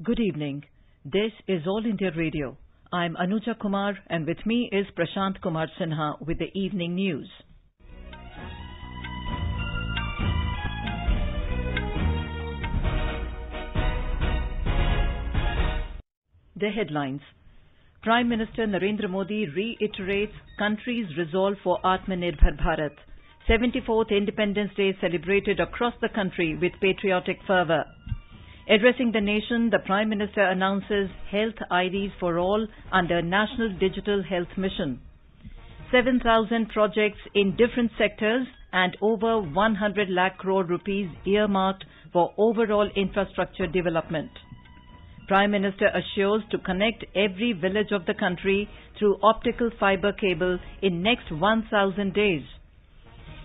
Good evening. This is All India Radio. I'm Anuja Kumar and with me is Prashant Kumar Sinha with the evening news. The headlines. Prime Minister Narendra Modi reiterates country's resolve for Atmanirbhar Bharat. 74th Independence Day celebrated across the country with patriotic fervour. Addressing the nation, the Prime Minister announces health IDs for all under National Digital Health Mission. 7,000 projects in different sectors and over 100 lakh crore rupees earmarked for overall infrastructure development. Prime Minister assures to connect every village of the country through optical fibre cable in next 1,000 days.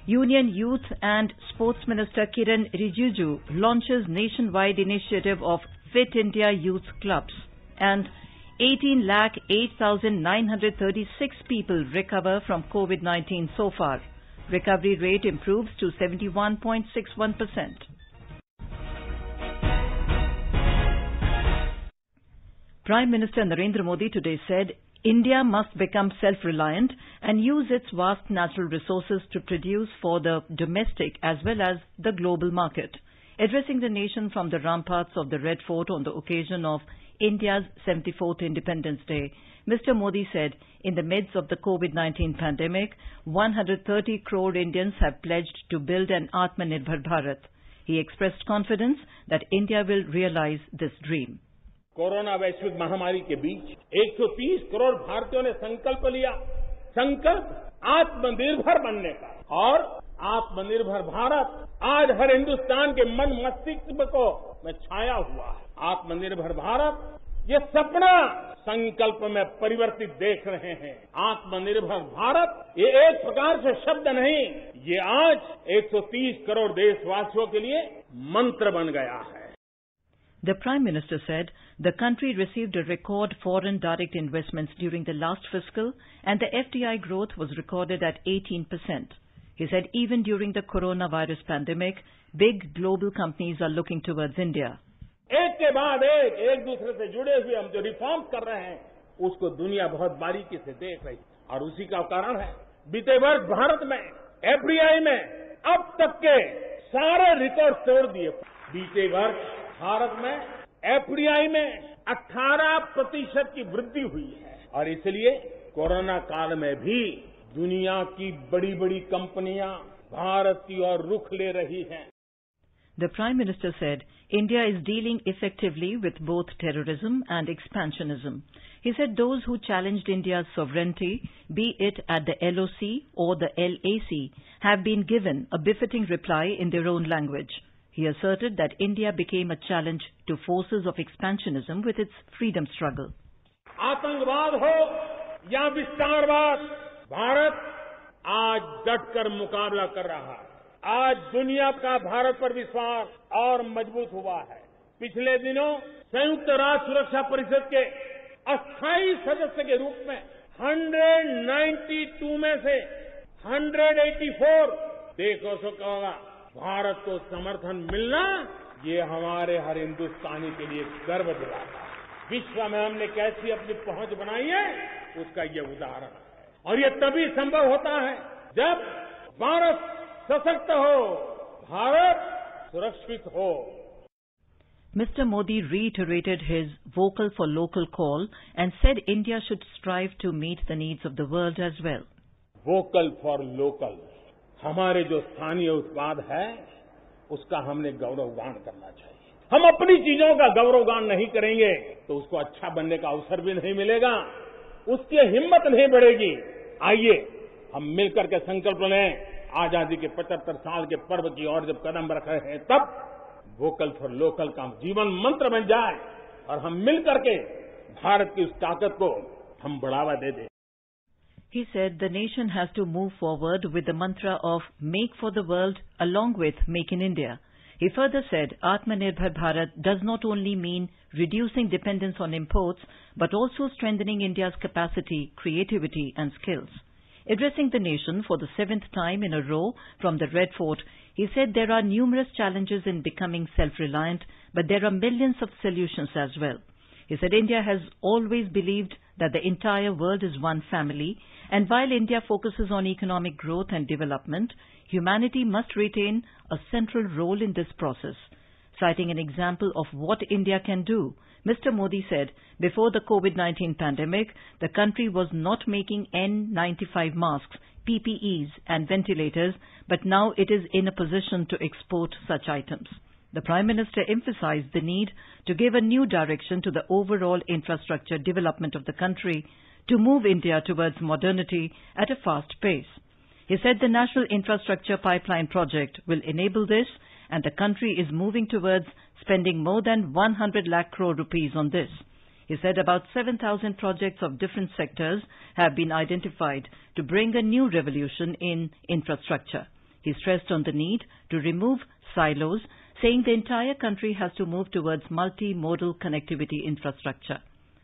Union Youth and Sports Minister Kiran Rijiju launches nationwide initiative of Fit India Youth Clubs, and 18,08,936 people recover from COVID-19 so far. Recovery rate improves to 71.61%. Prime Minister Narendra Modi today said India must become self-reliant and use its vast natural resources to produce for the domestic as well as the global market. Addressing the nation from the ramparts of the Red Fort on the occasion of India's 74th Independence Day, Mr. Modi said, in the midst of the COVID-19 pandemic, 130 crore Indians have pledged to build an Atmanirbhar Bharat. He expressed confidence that India will realize this dream. Corona वैश्विक महामारी के बीच 130 करोड़ भारतीयों ने संकल्प लिया। संकल्प आत्मनिर्भर बनने का, और आत्मनिर्भर भारत आज हर हिंदुस्तान के मन मस्तिष्क में छाया हुआ है। आत्मनिर्भर भारत ये सपना संकल्प में परिवर्तित देख रहे हैं। आत्मनिर्भर भारत ये एक प्रकार से शब्द नहीं, ये आज 130 करोड़ देशवासियों के लिए मंत्र बन गया है। The Prime Minister said the country received a record foreign direct investments during the last fiscal and the FDI growth was recorded at 18%. He said even during the coronavirus pandemic, big global companies are looking towards India. एक के बाद एक दूसरे से जुड़े हुए हम जो रिफॉर्म कर रहे हैं, उसको दुनिया बहुत बारीकी से देख रही है, और उसी का कारण है बीते वर्ष भारत में FDI में अब तक के सारे रिकॉर्ड तोड़ दिए। बीते वर्ष भारत में FDI में 18% की वृद्धि हुई है, और इसलिए कोरोना काल में भी दुनिया की बड़ी-बड़ी कंपनियां भारत की ओर रुख ले रही हैं। The Prime Minister said India is dealing effectively with both terrorism and expansionism. He said those who challenged India's sovereignty, be it at the LOC or the LAC, have been given a befitting reply in their own language. He asserted that India became a challenge to forces of expansionism with its freedom struggle. आतंकवाद हो या विस्तारवाद, भारत आज डटकर मुकाबला कर रहा है। आज दुनिया का भारत पर विश्वास और मजबूत हुआ है। पिछले दिनों संयुक्त राष्ट्र सुरक्षा परिषद के अस्थायी सदस्य के रूप में 192 में से 184 देशों से होगा। भारत को समर्थन मिलना ये हमारे हर हिंदुस्तानी के लिए गर्व दिलाता है। विश्व में हमने कैसी अपनी पहुंच बनाई है, उसका ये उदाहरण है, और ये तभी संभव होता है जब भारत सशक्त हो, भारत सुरक्षित हो। Mr. Modi reiterated his vocal for local call and said India should strive to meet the needs of the world as well. Vocal for local, हमारे जो स्थानीय उत्पाद है उसका हमने गौरवगान करना चाहिए। हम अपनी चीजों का गौरवगान नहीं करेंगे तो उसको अच्छा बनने का अवसर भी नहीं मिलेगा, उसकी हिम्मत नहीं बढ़ेगी। आइए हम मिलकर के संकल्प लें, आजादी के 75 साल के पर्व की ओर जब कदम रख रहे हैं तब वोकल फॉर लोकल का जीवन मंत्र बन जाए और हम मिलकर के भारत की उस ताकत को हम बढ़ावा दे दें। He said the nation has to move forward with the mantra of Make for the World along with Make in India. He further said Atmanirbhar Bharat does not only mean reducing dependence on imports, but also strengthening India's capacity, creativity and skills. Addressing the nation for the 7th time in a row from the Red Fort, he said there are numerous challenges in becoming self-reliant, but there are millions of solutions as well. He said India has always believed that the entire world is one family, and while India focuses on economic growth and development, humanity must retain a central role in this process. Citing an example of what India can do, Mr. Modi said before the COVID-19 pandemic, the country was not making N95 masks, PPEs and ventilators, but now it is in a position to export such items. The Prime Minister emphasized the need to give a new direction to the overall infrastructure development of the country to move India towards modernity at a fast pace. He said the National Infrastructure Pipeline project will enable this, and the country is moving towards spending more than 100 lakh crore rupees on this. He said about 7,000 projects of different sectors have been identified to bring a new revolution in infrastructure. He stressed on the need to remove silos, saying the entire country has to move towards multimodal connectivity infrastructure.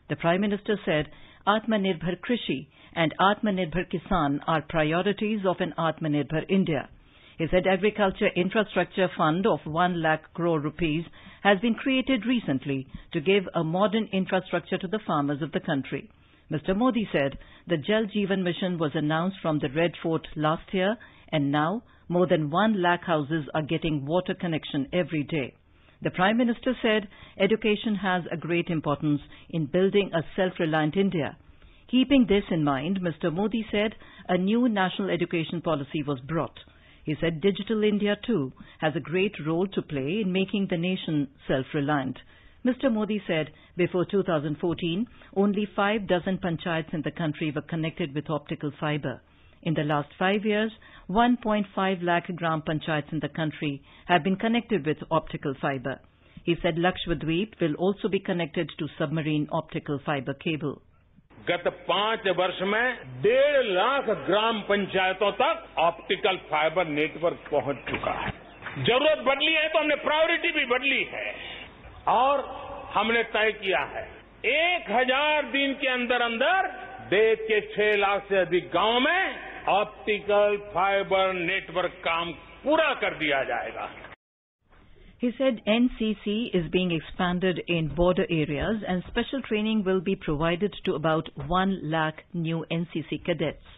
The Prime Minister said Atmanirbhar Krishi and Atmanirbhar Kisan are priorities of an Atmanirbhar India. He said Agriculture Infrastructure Fund of 1 lakh crore rupees has been created recently to give a modern infrastructure to the farmers of the country. Mr. Modi said the Jal Jeevan Mission was announced from the Red Fort last year, and now more than 1 lakh houses are getting water connection every day. The Prime Minister said education has a great importance in building a self-reliant India. Keeping this in mind, Mr. Modi said a new national education policy was brought. He said Digital India too has a great role to play in making the nation self-reliant. Mr. Modi said before 2014, only 5 dozen panchayats in the country were connected with optical fibre. In the last 5 years, 1.5 lakh gram panchayats in the country have been connected with optical fibre. He said Lakshadweep will also be connected to submarine optical fibre cable. गत 5 वर्ष में 1.5 लाख ग्राम पंचायतों तक optical fibre network पहुंच चुका है। जरूरत बदली है तो हमने प्रायोरिटी भी बदली है और हमने तय किया है 1000 दिन के अंदर अंदर देश के 6 लाख से अधिक गांव में ऑप्टिकल फाइबर नेटवर्क काम पूरा कर दिया जाएगा। He said NCC is being expanded in border areas and special training will be provided to about 1 lakh new NCC cadets.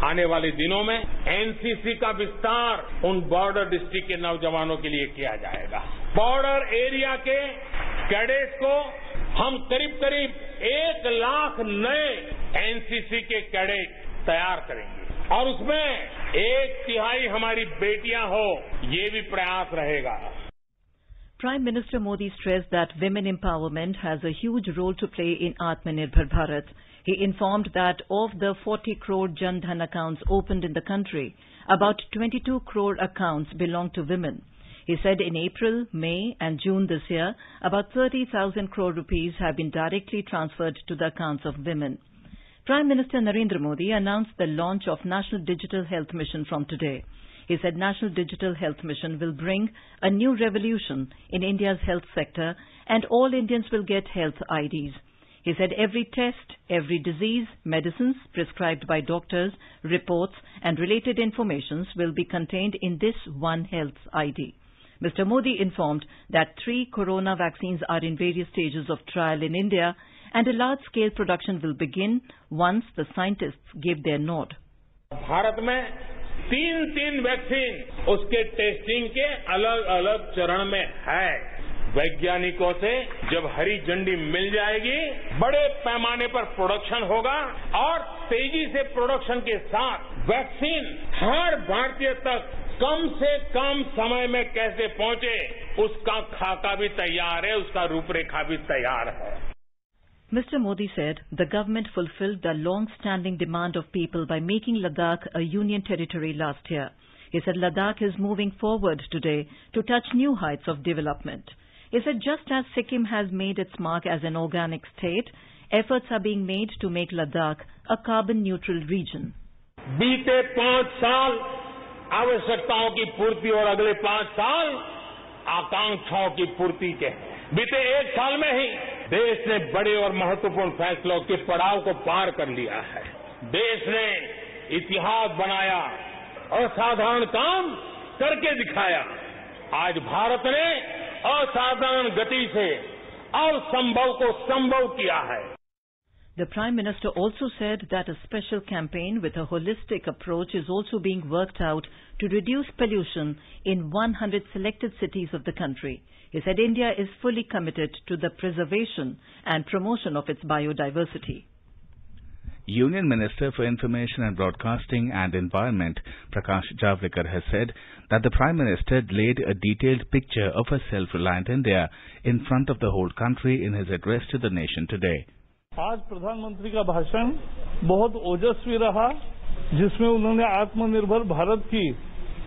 आने वाले दिनों में एनसीसी का विस्तार उन बॉर्डर डिस्ट्रिक्ट के नौजवानों के लिए किया जाएगा। बॉर्डर एरिया के कैडेट्स को हम करीब करीब 1 लाख नए एनसीसी के कैडेट तैयार करेंगे और उसमें 1/3 हमारी बेटियां हो, ये भी प्रयास रहेगा। Prime Minister Modi stressed that women empowerment has a huge role to play in Atmanirbhar Bharat. He informed that of the 40 crore Jan Dhan accounts opened in the country, about 22 crore accounts belong to women. He said in April, May and June this year, about 30,000 crore rupees have been directly transferred to the accounts of women. Prime Minister Narendra Modi announced the launch of National Digital Health Mission from today. He said National Digital Health Mission will bring a new revolution in India's health sector and all Indians will get health IDs. He said every test, every disease, medicines prescribed by doctors, reports and related informations will be contained in this one health ID. Mr. Modi informed that 3 corona vaccines are in various stages of trial in India and a large-scale production will begin once the scientists give their nod. Bharat में 3 vaccine उसके testing के अलग अलग चरण में है। वैज्ञानिकों से जब हरी झंडी मिल जाएगी, बड़े पैमाने पर प्रोडक्शन होगा और तेजी से प्रोडक्शन के साथ वैक्सीन हर भारतीय तक कम से कम समय में कैसे पहुंचे, उसका खाका भी तैयार है, उसका रूपरेखा भी तैयार है। Mr. Modi said the government fulfilled the long-standing demand of people by making Ladakh a union territory last year. He said Ladakh is moving forward today to touch new heights of development. He said just as Sikkim has made its mark as an organic state, efforts are being made to make Ladakh a carbon-neutral region. बीते 5 साल आवश्यकताओं की पूर्ति और अगले 5 साल आकांक्षाओं की पूर्ति के हैं। बीते 1 साल में ही देश ने बड़े और महत्वपूर्ण फैसलों के पड़ाव को पार कर लिया है। देश ने इतिहास बनाया, असाधारण काम करके दिखाया। आज भारत ने असाधारण गति से असंभव को संभव किया है। The Prime Minister also said that a special campaign with a holistic approach is also being worked out to reduce pollution in 100 selected cities of the country. He said India is fully committed to the preservation and promotion of its biodiversity. Union Minister for Information and Broadcasting and Environment, Prakash Javadekar, has said that the Prime Minister laid a detailed picture of a self-reliant India in front of the whole country in his address to the nation today. आज प्रधानमंत्री का भाषण बहुत ओजस्वी रहा, जिसमें उन्होंने आत्मनिर्भर भारत की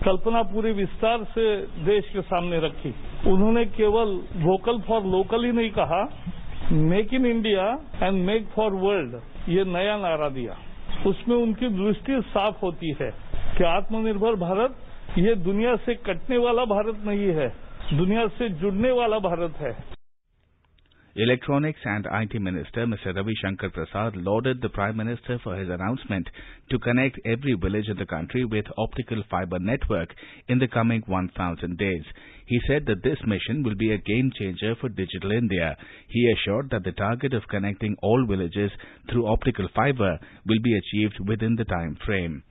कल्पना पूरे विस्तार से देश के सामने रखी। उन्होंने केवल वोकल फॉर लोकल ही नहीं कहा, make in India and make for world, ये नया नारा दिया। उसमें उनकी दृष्टि साफ होती है कि आत्मनिर्भर भारत ये दुनिया से कटने वाला भारत नहीं है, दुनिया से जुड़ने वाला भारत है। Electronics and IT Minister Mr. Ravi Shankar Prasad lauded the Prime Minister for his announcement to connect every village in the country with optical fiber network in the coming 1,000 days. He said that this mission will be a game changer for digital India. He assured that the target of connecting all villages through optical fiber will be achieved within the time frame.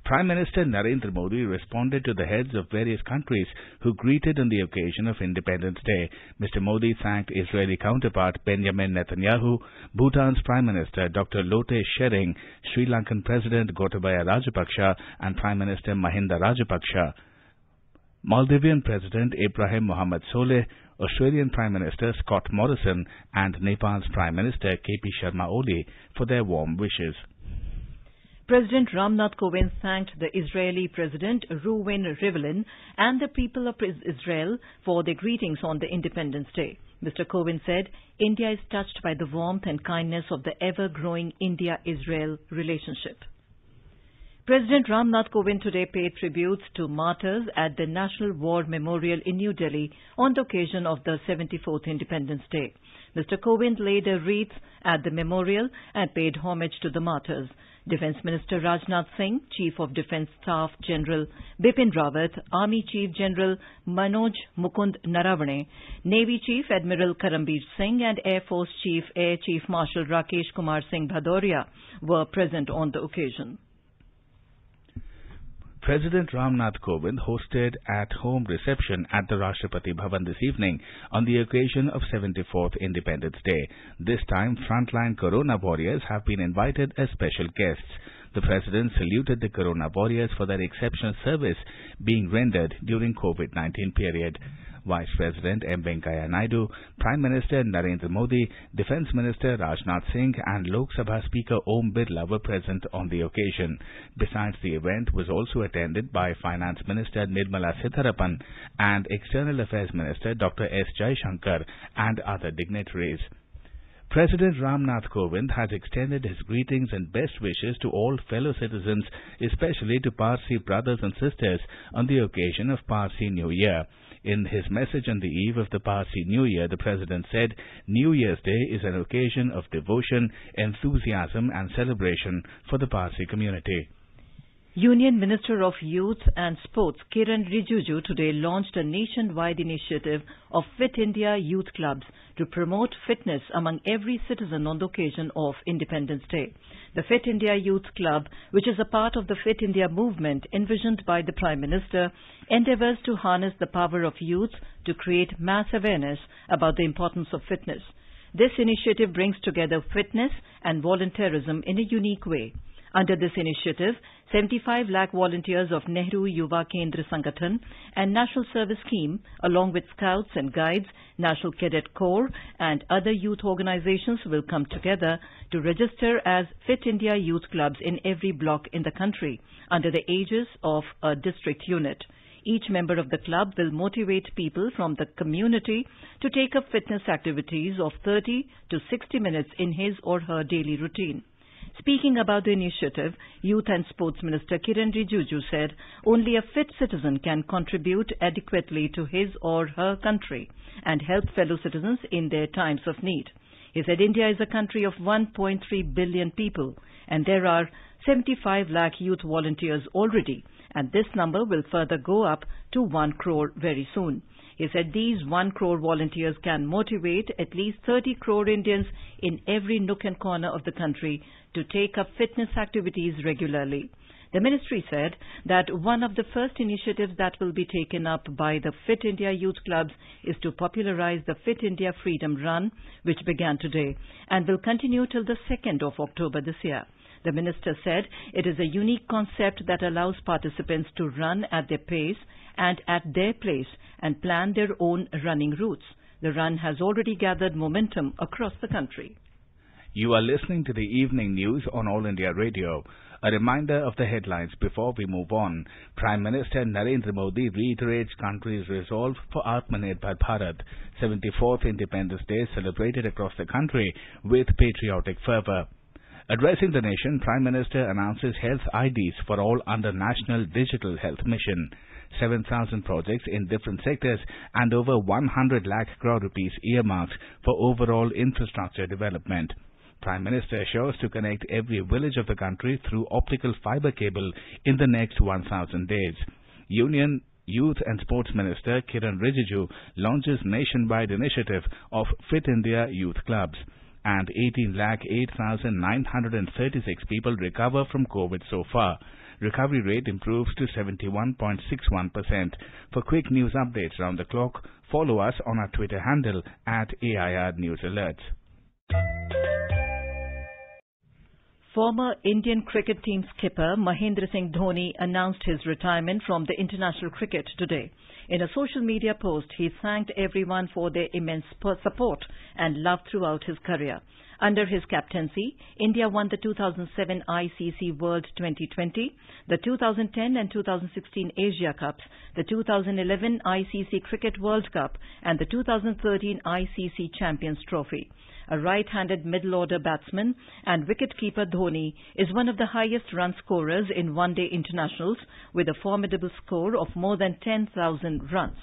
Prime Minister Narendra Modi responded to the heads of various countries who greeted on the occasion of Independence Day. Mr. Modi thanked Israeli counterpart Benjamin Netanyahu, Bhutan's Prime Minister Dr. Lotte Tshering, Sri Lankan President Gotabaya Rajapaksa and Prime Minister Mahindra Rajapaksa, Maldivian President Ibrahim Mohammed Soleh, Australian Prime Minister Scott Morrison and Nepal's Prime Minister KP Sharma Oli for their warm wishes. President Ramnath Kovind thanked the Israeli President Reuven Rivlin and the people of Israel for their greetings on the Independence Day. Mr. Kovind said, India is touched by the warmth and kindness of the ever-growing India-Israel relationship. President Ramnath Kovind today paid tributes to martyrs at the National War Memorial in New Delhi on the occasion of the 74th Independence Day. Mr. Kovind laid a wreath at the memorial and paid homage to the martyrs. Defence Minister Rajnath Singh, Chief of Defence Staff General Bipin Rawat, Army Chief General Manoj Mukund Naravane, Navy Chief Admiral Karambir Singh and Air Force Chief Air Chief Marshal Rakesh Kumar Singh Bhadoria were present on the occasion. President Ramnath Kovind hosted at-home reception at the Rashtrapati Bhavan this evening on the occasion of 74th Independence Day. This time, frontline Corona warriors have been invited as special guests. The President saluted the Corona warriors for their exceptional service being rendered during COVID-19 period. Vice President M. Venkaiah Naidu, Prime Minister Narendra Modi, Defence Minister Rajnath Singh and Lok Sabha Speaker Om Birla were present on the occasion. Besides, the event was also attended by Finance Minister Nirmala Sitharaman and External Affairs Minister Dr. S. Jaishankar and other dignitaries. President Ramnath Kovind has extended his greetings and best wishes to all fellow citizens, especially to Parsi brothers and sisters on the occasion of Parsi New Year. In his message on the eve of the Parsi New Year, the President said, New Year's Day is an occasion of devotion, enthusiasm and celebration for the Parsi community. Union Minister of Youth and Sports Kiran Rijiju today launched a nationwide initiative of Fit India Youth Clubs to promote fitness among every citizen on the occasion of Independence Day. The Fit India Youth Club, which is a part of the Fit India movement envisioned by the Prime Minister, endeavours to harness the power of youth to create mass awareness about the importance of fitness. This initiative brings together fitness and volunteerism in a unique way. Under this initiative, 75 lakh volunteers of Nehru Yuva Kendra Sangathan and National Service Scheme, along with Scouts and Guides, National Cadet Corps and other youth organizations will come together to register as Fit India Youth Clubs in every block in the country under the aegis of a district unit. Each member of the club will motivate people from the community to take up fitness activities of 30 to 60 minutes in his or her daily routine. Speaking about the initiative, Youth and Sports Minister Kiran Rijiju said only a fit citizen can contribute adequately to his or her country and help fellow citizens in their times of need. He said India is a country of 1.3 billion people and there are 75 lakh youth volunteers already, and this number will further go up to 1 crore very soon. He said these 1 crore volunteers can motivate at least 30 crore Indians in every nook and corner of the country to take up fitness activities regularly. The ministry said that one of the first initiatives that will be taken up by the Fit India Youth Clubs is to popularize the Fit India Freedom Run, which began today and will continue till the 2nd of October this year. The minister said it is a unique concept that allows participants to run at their pace and at their place and plan their own running routes. The run has already gathered momentum across the country. You are listening to the evening news on All India Radio. A reminder of the headlines before we move on. Prime Minister Narendra Modi reiterates country's resolve for Atmanirbhar Bharat. 74th Independence Day celebrated across the country with patriotic fervour. Addressing the nation, Prime Minister announces health IDs for all under National Digital Health Mission. 7,000 projects in different sectors and over 100 lakh crore rupees earmarked for overall infrastructure development. Prime Minister assures to connect every village of the country through optical fibre cable in the next 1,000 days. Union Youth and Sports Minister Kiran Rijiju launches nationwide initiative of Fit India Youth Clubs. And 18,08,936 people recover from COVID so far. Recovery rate improves to 71.61%. For quick news updates round the clock, follow us on our Twitter handle @AIR News Alerts. Former Indian cricket team skipper Mahindra Singh Dhoni announced his retirement from the international cricket today. In a social media post, he thanked everyone for their immense support and love throughout his career. Under his captaincy, India won the 2007 ICC World T20, the 2010 and 2016 Asia Cups, the 2011 ICC Cricket World Cup and the 2013 ICC Champions Trophy. A right-handed middle-order batsman and wicket-keeper Dhoni is one of the highest run scorers in one-day internationals with a formidable score of more than 10,000 runs.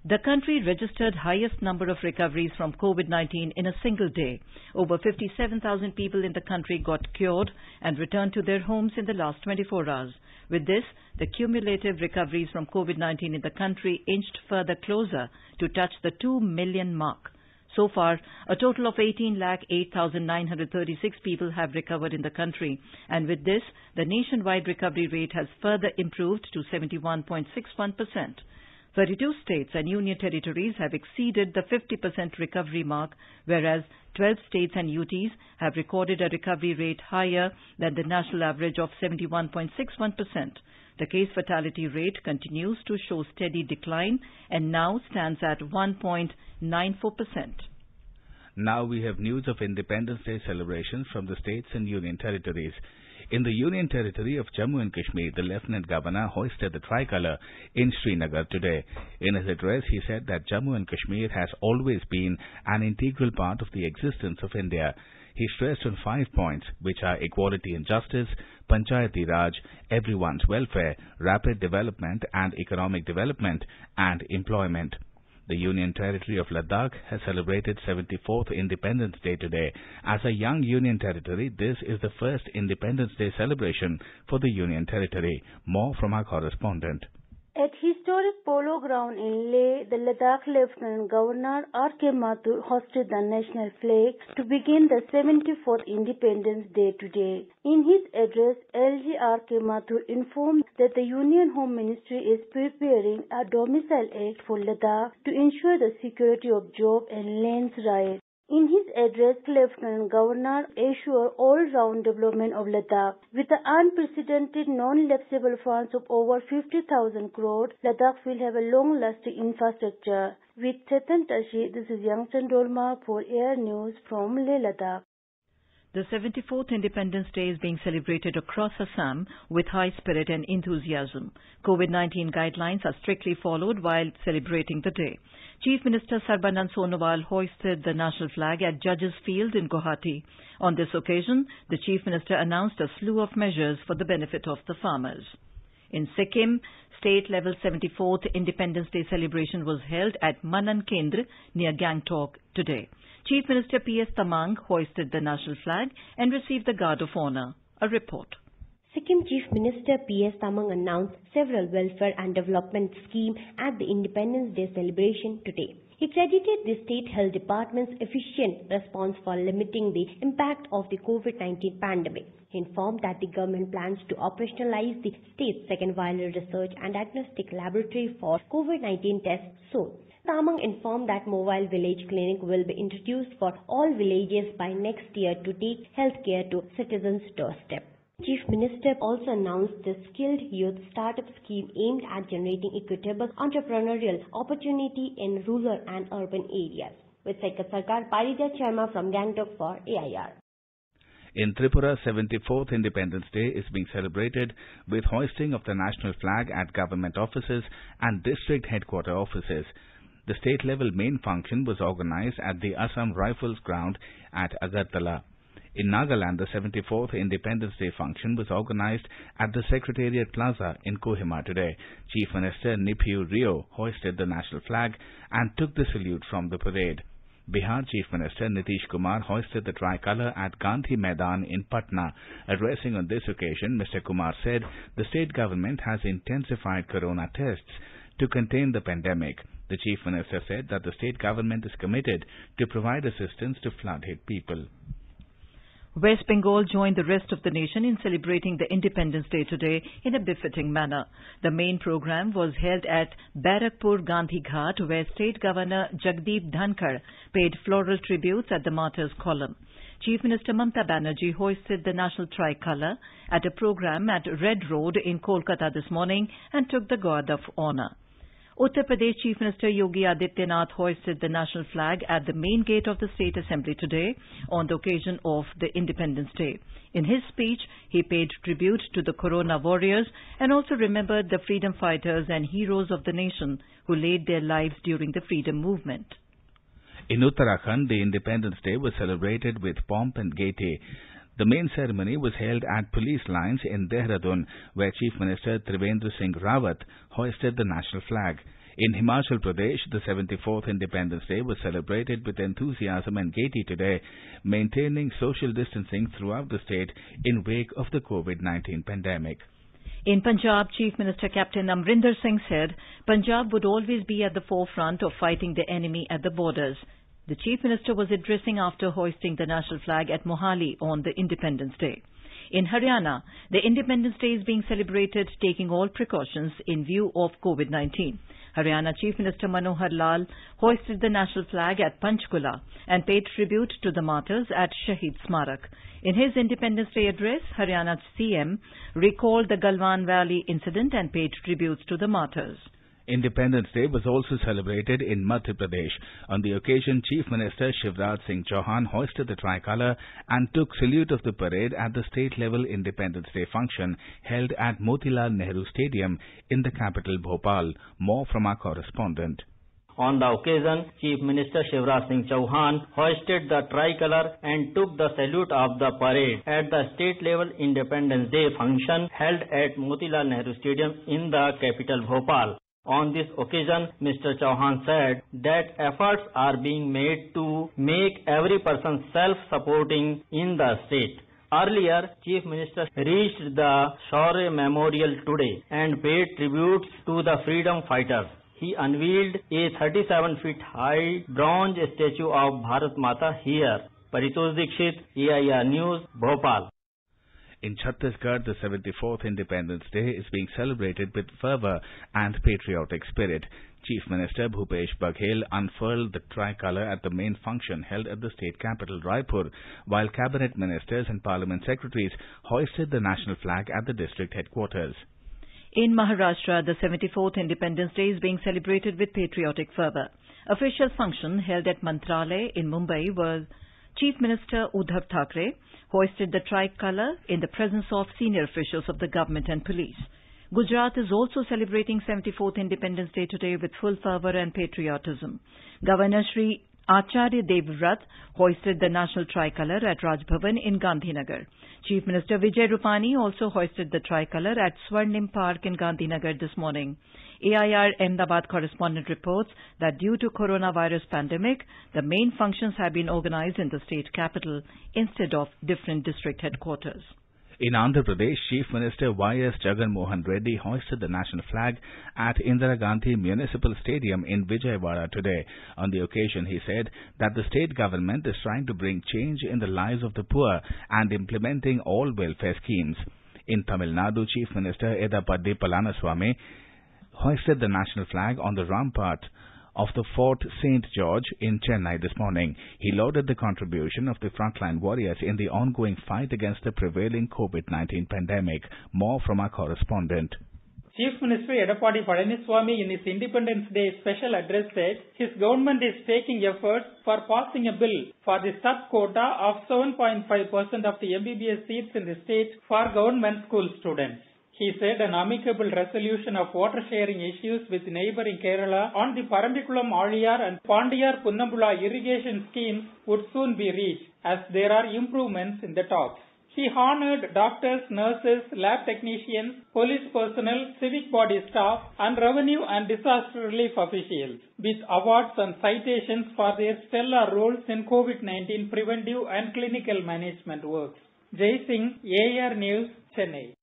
The country registered highest number of recoveries from COVID-19 in a single day. Over 57,000 people in the country got cured and returned to their homes in the last 24 hours. With this, the cumulative recoveries from COVID-19 in the country inched further closer to touch the 2 million mark. So far, a total of 18,08,936 people have recovered in the country, and with this, the nationwide recovery rate has further improved to 71.61%. 32 states and union territories have exceeded the 50% recovery mark, whereas 12 states and UTs have recorded a recovery rate higher than the national average of 71.61%. The case fatality rate continues to show steady decline and now stands at 1.94%. Now we have news of Independence Day celebrations from the states and union territories. In the Union Territory of Jammu and Kashmir, the Lieutenant Governor hoisted the tricolour in Srinagar today. In his address, he said that Jammu and Kashmir has always been an integral part of the existence of India. He stressed on 5 points, which are equality and justice, Panchayati Raj, everyone's welfare, rapid development and economic development, and employment. The Union Territory of Ladakh has celebrated 74th Independence Day today. As a young Union Territory, this is the first Independence Day celebration for the Union Territory. More from our correspondent. At historic Polo Ground in Leh, the Ladakh Lieutenant Governor R.K. Mathur hosted the national flag to begin the 74th Independence Day today. In his address, LG R.K. Mathur informed that the Union Home Ministry is preparing a Domicile Act for Ladakh to ensure the security of job and lands rights. In his address, Lieutenant Governor assured all-round development of Ladakh. With the unprecedented non-lapsable funds of over 50,000 crore, Ladakh will have a long-lasting infrastructure. With Chetan Tashi, this is Youngson Dolma for Air News from Leh, Ladakh. The 74th Independence Day is being celebrated across Assam with high spirit and enthusiasm. COVID-19 guidelines are strictly followed while celebrating the day. Chief Minister Sarbanand Sonowal hoisted the national flag at Judges Field in Guwahati. On this occasion, the Chief Minister announced a slew of measures for the benefit of the farmers. In Sikkim, state-level 74th Independence Day celebration was held at Manan Kendra near Gangtok today. Chief Minister P.S. Tamang hoisted the national flag and received the Guard of Honor. A report. Sikkim Chief Minister P.S. Tamang announced several welfare and development schemes at the Independence Day celebration today. He credited the State Health Department's efficient response for limiting the impact of the COVID-19 pandemic. He informed that the government plans to operationalize the state's second viral research and diagnostic laboratory for COVID-19 tests soon. Tamang informed that mobile village clinic will be introduced for all villages by next year to take healthcare to citizens' doorstep. Chief Minister also announced the Skilled Youth Startup Scheme aimed at generating equitable entrepreneurial opportunity in rural and urban areas. With Saikat Sarkar, Parijat Sharma from Gangtok for AIR. In Tripura, 74th Independence Day is being celebrated with hoisting of the national flag at government offices and district headquarter offices. The state-level main function was organized at the Assam Rifles Ground at Agartala. In Nagaland, the 74th Independence Day function was organized at the Secretariat Plaza in Kohima today. Chief Minister Niphiu Rio hoisted the national flag and took the salute from the parade. Bihar Chief Minister Nitish Kumar hoisted the tricolour at Gandhi Maidan in Patna. Addressing on this occasion, Mr. Kumar said the state government has intensified corona tests to contain the pandemic. The Chief Minister said that the state government is committed to provide assistance to flood-hit people. West Bengal joined the rest of the nation in celebrating the Independence Day today in a befitting manner. The main program was held at Barakpur Gandhi Ghat, where State Governor Jagdeep Dhankar paid floral tributes at the Martyrs' Column. Chief Minister Mamata Banerjee hoisted the national tricolour at a program at Red Road in Kolkata this morning and took the Guard of Honor. Uttar Pradesh Chief Minister Yogi Adityanath hoisted the national flag at the main gate of the State Assembly today on the occasion of the Independence Day. In his speech, he paid tribute to the Corona warriors and also remembered the freedom fighters and heroes of the nation who laid their lives during the freedom movement. In Uttarakhand, the Independence Day was celebrated with pomp and gaiety. The main ceremony was held at police lines in Dehradun, where Chief Minister Trivendra Singh Rawat hoisted the national flag. In Himachal Pradesh, the 74th Independence Day was celebrated with enthusiasm and gaiety today, maintaining social distancing throughout the state in wake of the COVID-19 pandemic. In Punjab, Chief Minister Captain Amrinder Singh said Punjab would always be at the forefront of fighting the enemy at the borders. The Chief Minister was addressing after hoisting the national flag at Mohali on the Independence Day. In Haryana, the Independence Day is being celebrated taking all precautions in view of COVID-19. Haryana Chief Minister Manohar Lal hoisted the national flag at Panchkula and paid tribute to the martyrs at Shahid Smarak. In his Independence Day address, Haryana's CM recalled the Galwan Valley incident and paid tributes to the martyrs. Independence Day was also celebrated in Madhya Pradesh. On the occasion, Chief Minister Shivraj Singh Chauhan hoisted the tricolour and took salute of the parade at the state-level Independence Day function held at Motilal Nehru Stadium in the capital Bhopal. More from our correspondent. On the occasion, Chief Minister Shivraj Singh Chauhan hoisted the tricolour and took the salute of the parade at the state-level Independence Day function held at Motilal Nehru Stadium in the capital Bhopal. On this occasion, Mr. Chauhan said that efforts are being made to make every person self-supporting in the state. Earlier, Chief Minister reached the Shaurya Memorial today and paid tributes to the freedom fighters. He unveiled a 37-feet high bronze statue of Bharat Mata here. Paritosh Dikshit, AIR News, Bhopal. In Chhattisgarh, the 74th Independence Day is being celebrated with fervour and patriotic spirit. Chief Minister Bhupesh Baghel unfurled the tricolour at the main function held at the state capital Raipur, while cabinet ministers and parliament secretaries hoisted the national flag at the district headquarters. In Maharashtra, the 74th Independence Day is being celebrated with patriotic fervour. Official function held at Mantralay in Mumbai was Chief Minister Uddhav Thackeray hoisted the tricolour in the presence of senior officials of the government and police. Gujarat is also celebrating 74th Independence Day today with full fervour and patriotism. Governor Shri Acharya Devvrat hoisted the national tricolour at Raj Bhavan in Gandhinagar. Chief Minister Vijay Rupani also hoisted the tricolour at Swarnim Park in Gandhinagar this morning. AIR Ahmedabad correspondent reports that due to coronavirus pandemic, the main functions have been organised in the state capital instead of different district headquarters. In Andhra Pradesh, Chief Minister Y.S. Jagan Mohan Reddy hoisted the national flag at Indira Gandhi Municipal Stadium in Vijayawada today. On the occasion, he said that the state government is trying to bring change in the lives of the poor and implementing all welfare schemes. In Tamil Nadu, Chief Minister Edappadi Palaniswamy hoisted the national flag on the rampart of the Fort St. George in Chennai this morning. He lauded the contribution of the frontline warriors in the ongoing fight against the prevailing COVID-19 pandemic. More from our correspondent. Chief Minister Edappadi Palaniswamy in his Independence Day special address said his government is taking efforts for passing a bill for the sub-quota of 7.5% of the MBBS seats in the state for government school students. He said an amicable resolution of water sharing issues with neighbouring Kerala on the Parambikulam Aliyar and Pandiyar Punnambula irrigation schemes would soon be reached as there are improvements in the talks. He honoured doctors, nurses, lab technicians, police personnel, civic body staff and revenue and disaster relief officials with awards and citations for their stellar roles in COVID-19 preventive and clinical management works. Jai Singh, AR News, Chennai.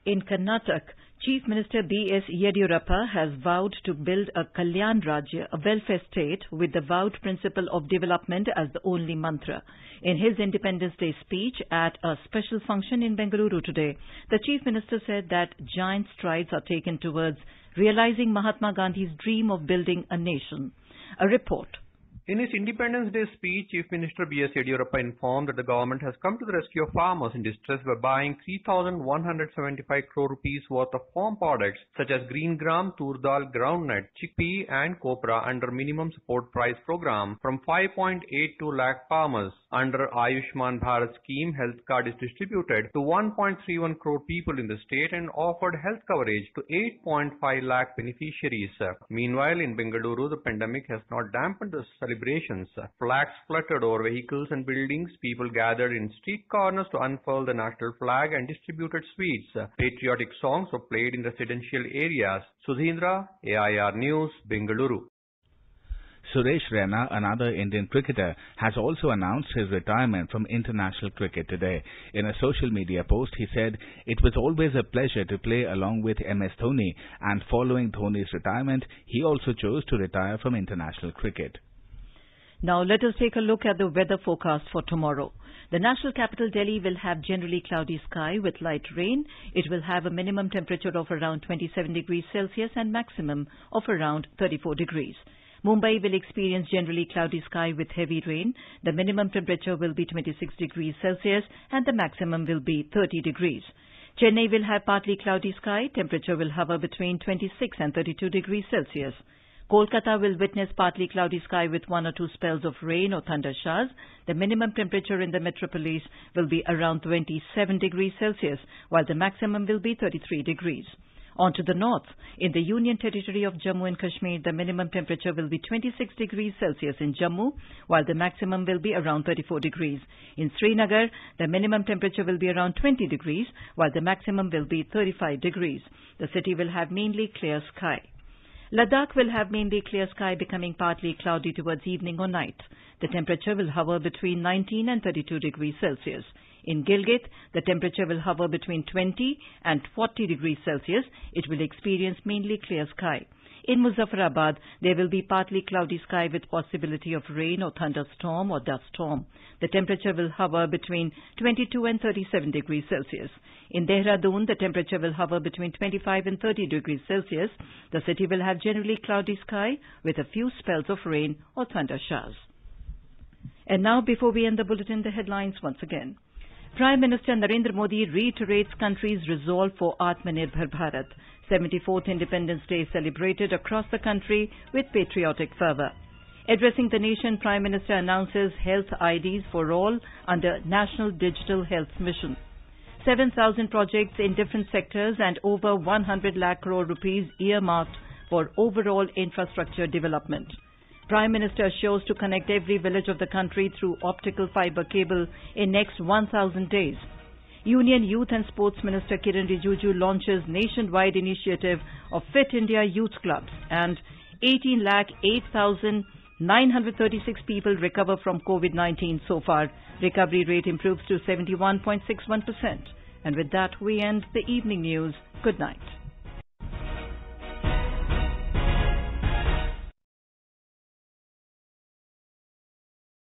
In Karnataka, Chief Minister B.S. Yediyurappa has vowed to build a Kalyan Rajya, a welfare state, with the vowed principle of development as the only mantra. In his Independence Day speech at a special function in Bengaluru today, the Chief Minister said that giant strides are taken towards realizing Mahatma Gandhi's dream of building a nation. A report. In his Independence Day speech, Chief Minister B.S. Yediyurappa informed that the government has come to the rescue of farmers in distress by buying 3,175 crore rupees worth of farm products such as green gram, tur dal, groundnut, chickpea and copra under minimum support price program from 5.82 lakh farmers. Under Ayushman Bharat scheme, health card is distributed to 1.31 crore people in the state and offered health coverage to 8.5 lakh beneficiaries. Meanwhile, in Bengaluru, the pandemic has not dampened the celebrations. Flags fluttered over vehicles and buildings. People gathered in street corners to unfurl the national flag and distributed sweets. Patriotic songs were played in residential areas. Sudhindra, AIR News, Bengaluru. Suresh Raina, another Indian cricketer, has also announced his retirement from international cricket today. In a social media post, he said, "It was always a pleasure to play along with MS Dhoni, and following Dhoni's retirement, he also chose to retire from international cricket." Now let us take a look at the weather forecast for tomorrow. The national capital Delhi will have generally cloudy sky with light rain. It will have a minimum temperature of around 27 degrees Celsius and maximum of around 34 degrees. Mumbai will experience generally cloudy sky with heavy rain. The minimum temperature will be 26 degrees Celsius and the maximum will be 30 degrees. Chennai will have partly cloudy sky. Temperature will hover between 26 and 32 degrees Celsius. Kolkata will witness partly cloudy sky with 1 or 2 spells of rain or thunder showers. The minimum temperature in the metropolis will be around 27 degrees Celsius, while the maximum will be 33 degrees. On to the north. In the Union Territory of Jammu and Kashmir, the minimum temperature will be 26 degrees Celsius in Jammu, while the maximum will be around 34 degrees. In Srinagar, the minimum temperature will be around 20 degrees, while the maximum will be 35 degrees. The city will have mainly clear sky. Ladakh will have mainly clear sky, becoming partly cloudy towards evening or night. The temperature will hover between 19 and 32 degrees Celsius. In Gilgit, the temperature will hover between 20 and 40 degrees Celsius. It will experience mainly clear sky. In Muzaffarabad, there will be partly cloudy sky with possibility of rain or thunderstorm or dust storm. The temperature will hover between 22 and 37 degrees Celsius. In Dehradun, the temperature will hover between 25 and 30 degrees Celsius. The city will have generally cloudy sky with a few spells of rain or thunder showers. And now, before we end the bulletin, the headlines once again. Prime Minister Narendra Modi reiterates country's resolve for Atmanirbhar Bharat. 74th Independence Day celebrated across the country with patriotic fervour. Addressing the nation, Prime Minister announces health IDs for all under National Digital Health Mission. 7,000 projects in different sectors and over 100 lakh crore rupees earmarked for overall infrastructure development. Prime Minister assures to connect every village of the country through optical fibre cable in next 1,000 days. Union Youth and Sports Minister Kiran Rijiju launches nationwide initiative of Fit India Youth Clubs, and 18,08,936 people recover from COVID-19 so far. Recovery rate improves to 71.61%. And with that, we end the evening news. Good night.